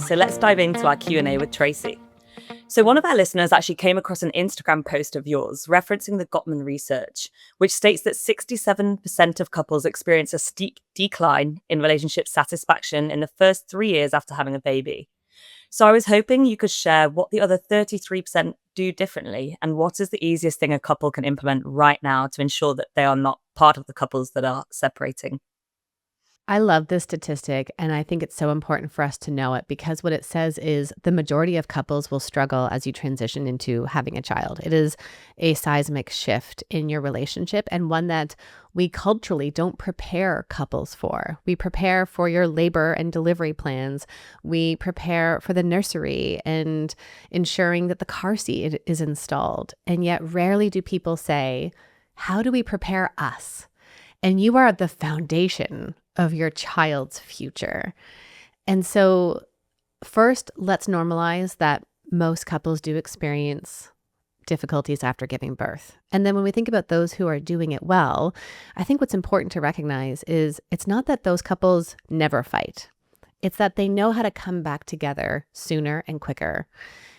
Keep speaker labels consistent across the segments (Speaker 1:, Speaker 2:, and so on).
Speaker 1: So let's dive into our Q&A with Tracy. So one of our listeners actually came across an Instagram post of yours referencing the Gottman research, which states that 67% of couples experience a steep decline in relationship satisfaction in the first 3 years after having a baby. So I was hoping you could share what the other 33% do differently and what is the easiest thing a couple can implement right now to ensure that they are not part of the couples that are separating.
Speaker 2: I love this statistic, and I think it's so important for us to know it because what it says is the majority of couples will struggle as you transition into having a child. It is a seismic shift in your relationship and one that we culturally don't prepare couples for. We prepare for your labor and delivery plans. We prepare for the nursery and ensuring that the car seat is installed. And yet rarely do people say, how do we prepare us? And you are the foundation of your child's future. And so first, let's normalize that most couples do experience difficulties after giving birth. And then when we think about those who are doing it well, I think what's important to recognize is it's not that those couples never fight. It's that they know how to come back together sooner and quicker,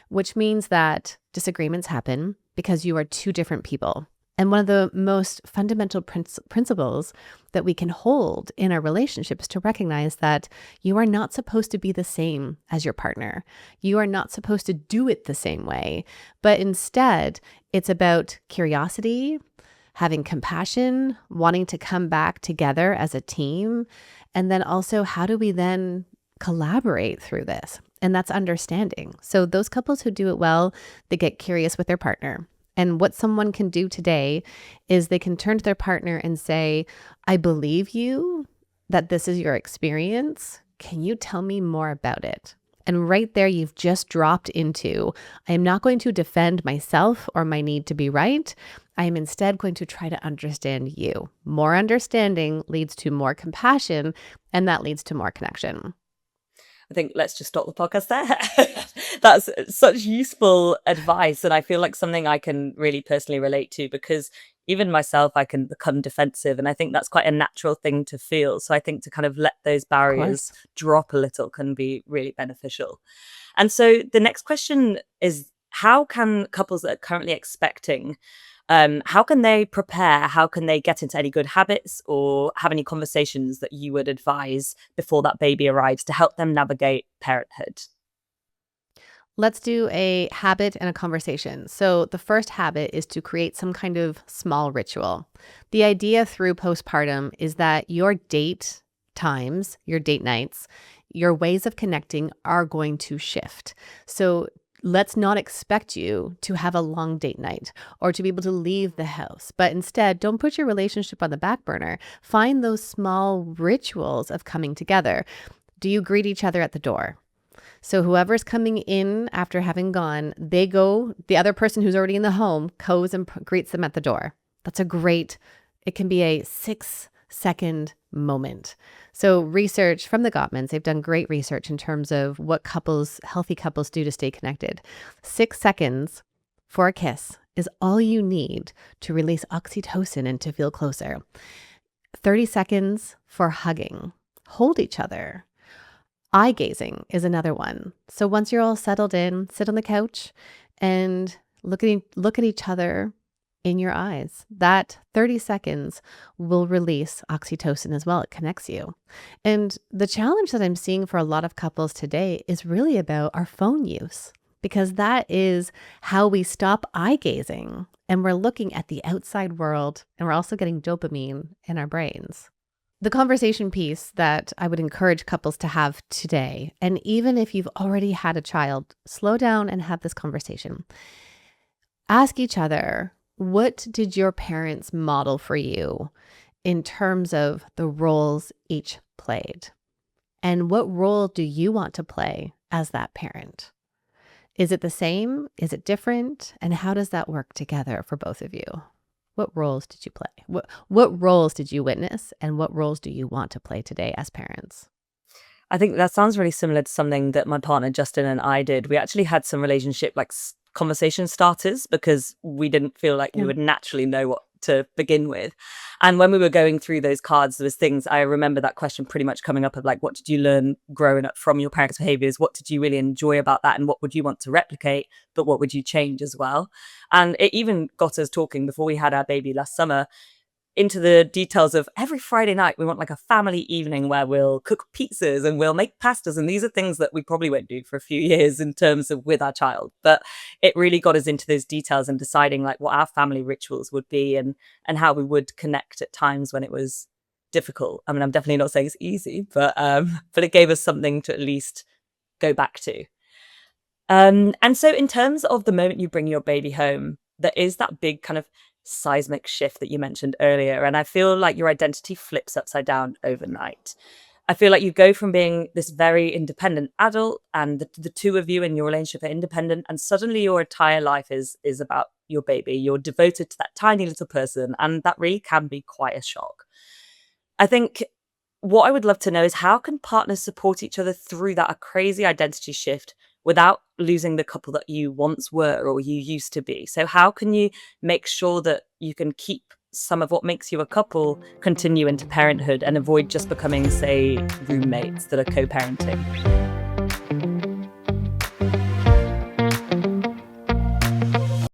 Speaker 2: which means that disagreements happen because you are two different people. And one of the most fundamental principles that we can hold in our relationships to recognize that you are not supposed to be the same as your partner. You are not supposed to do it the same way, but instead it's about curiosity, having compassion, wanting to come back together as a team. And then also, how do we then collaborate through this? And that's understanding. So those couples who do it well, they get curious with their partner. And what someone can do today is they can turn to their partner and say, I believe you that this is your experience. Can you tell me more about it? And right there, you've just dropped into, I am not going to defend myself or my need to be right. I am instead going to try to understand you. More understanding leads to more compassion, and that leads to more connection.
Speaker 1: I think let's just stop the podcast there. That's such useful advice. And I feel like something I can really personally relate to because even myself, I can become defensive. And I think that's quite a natural thing to feel. So I think to kind of let those barriers drop a little can be really beneficial. And so the next question is, how can couples that are currently expecting, how can they prepare? How can they get into any good habits or have any conversations that you would advise before that baby arrives to help them navigate parenthood?
Speaker 2: Let's do a habit and a conversation. So the first habit is to create some kind of small ritual. The idea through postpartum is that your date times, your date nights, your ways of connecting are going to shift. So let's not expect you to have a long date night or to be able to leave the house, but instead don't put your relationship on the back burner. Find those small rituals of coming together. Do you greet each other at the door? So whoever's coming in after having gone, they go, the other person who's already in the home goes and greets them at the door. That's a great, it can be a 6-second moment. So research from the Gottmans, they've done great research in terms of what couples, healthy couples do to stay connected. 6 seconds for a kiss is all you need to release oxytocin and to feel closer. 30 seconds for hugging. Hold each other. Eye gazing is another one. So once you're all settled in, sit on the couch and look at each other in your eyes. That 30 seconds will release oxytocin as well. It connects you. And the challenge that I'm seeing for a lot of couples today is really about our phone use, because that is how we stop eye gazing and we're looking at the outside world and we're also getting dopamine in our brains. The conversation piece that I would encourage couples to have today, and even if you've already had a child, slow down and have this conversation. Ask each other, what did your parents model for you in terms of the roles each played? And what role do you want to play as that parent? Is it the same? Is it different? And how does that work together for both of you? What roles did you play? What roles did you witness? And what roles do you want to play today as parents?
Speaker 1: I think that sounds really similar to something that my partner Justin and I did. We actually had some relationship conversation starters because we didn't feel like we
Speaker 2: Yeah.
Speaker 1: would naturally know what to begin with. And when we were going through those cards, there was things, I remember that question pretty much coming up of like, what did you learn growing up from your parents' behaviors? What did you really enjoy about that? And what would you want to replicate? But what would you change as well? And it even got us talking before we had our baby last summer into the details of every Friday night, we want like a family evening where we'll cook pizzas and we'll make pastas. And these are things that we probably won't do for a few years in terms of with our child. But it really got us into those details and deciding like what our family rituals would be and how we would connect at times when it was difficult. I mean, I'm definitely not saying it's easy, but it gave us something to at least go back to. And so in terms of the moment you bring your baby home, there is that big kind of seismic shift that you mentioned earlier. And I feel like your identity flips upside down overnight. I feel like you go from being this very independent adult and the two of you in your relationship are independent, and suddenly your entire life is about your baby. You're devoted to that tiny little person, and that really can be quite a shock. I think what I would love to know is how can partners support each other through that crazy identity shift without losing the couple that you once were or you used to be? So how can you make sure that you can keep some of what makes you a couple continue into parenthood and avoid just becoming, say, roommates that are co-parenting?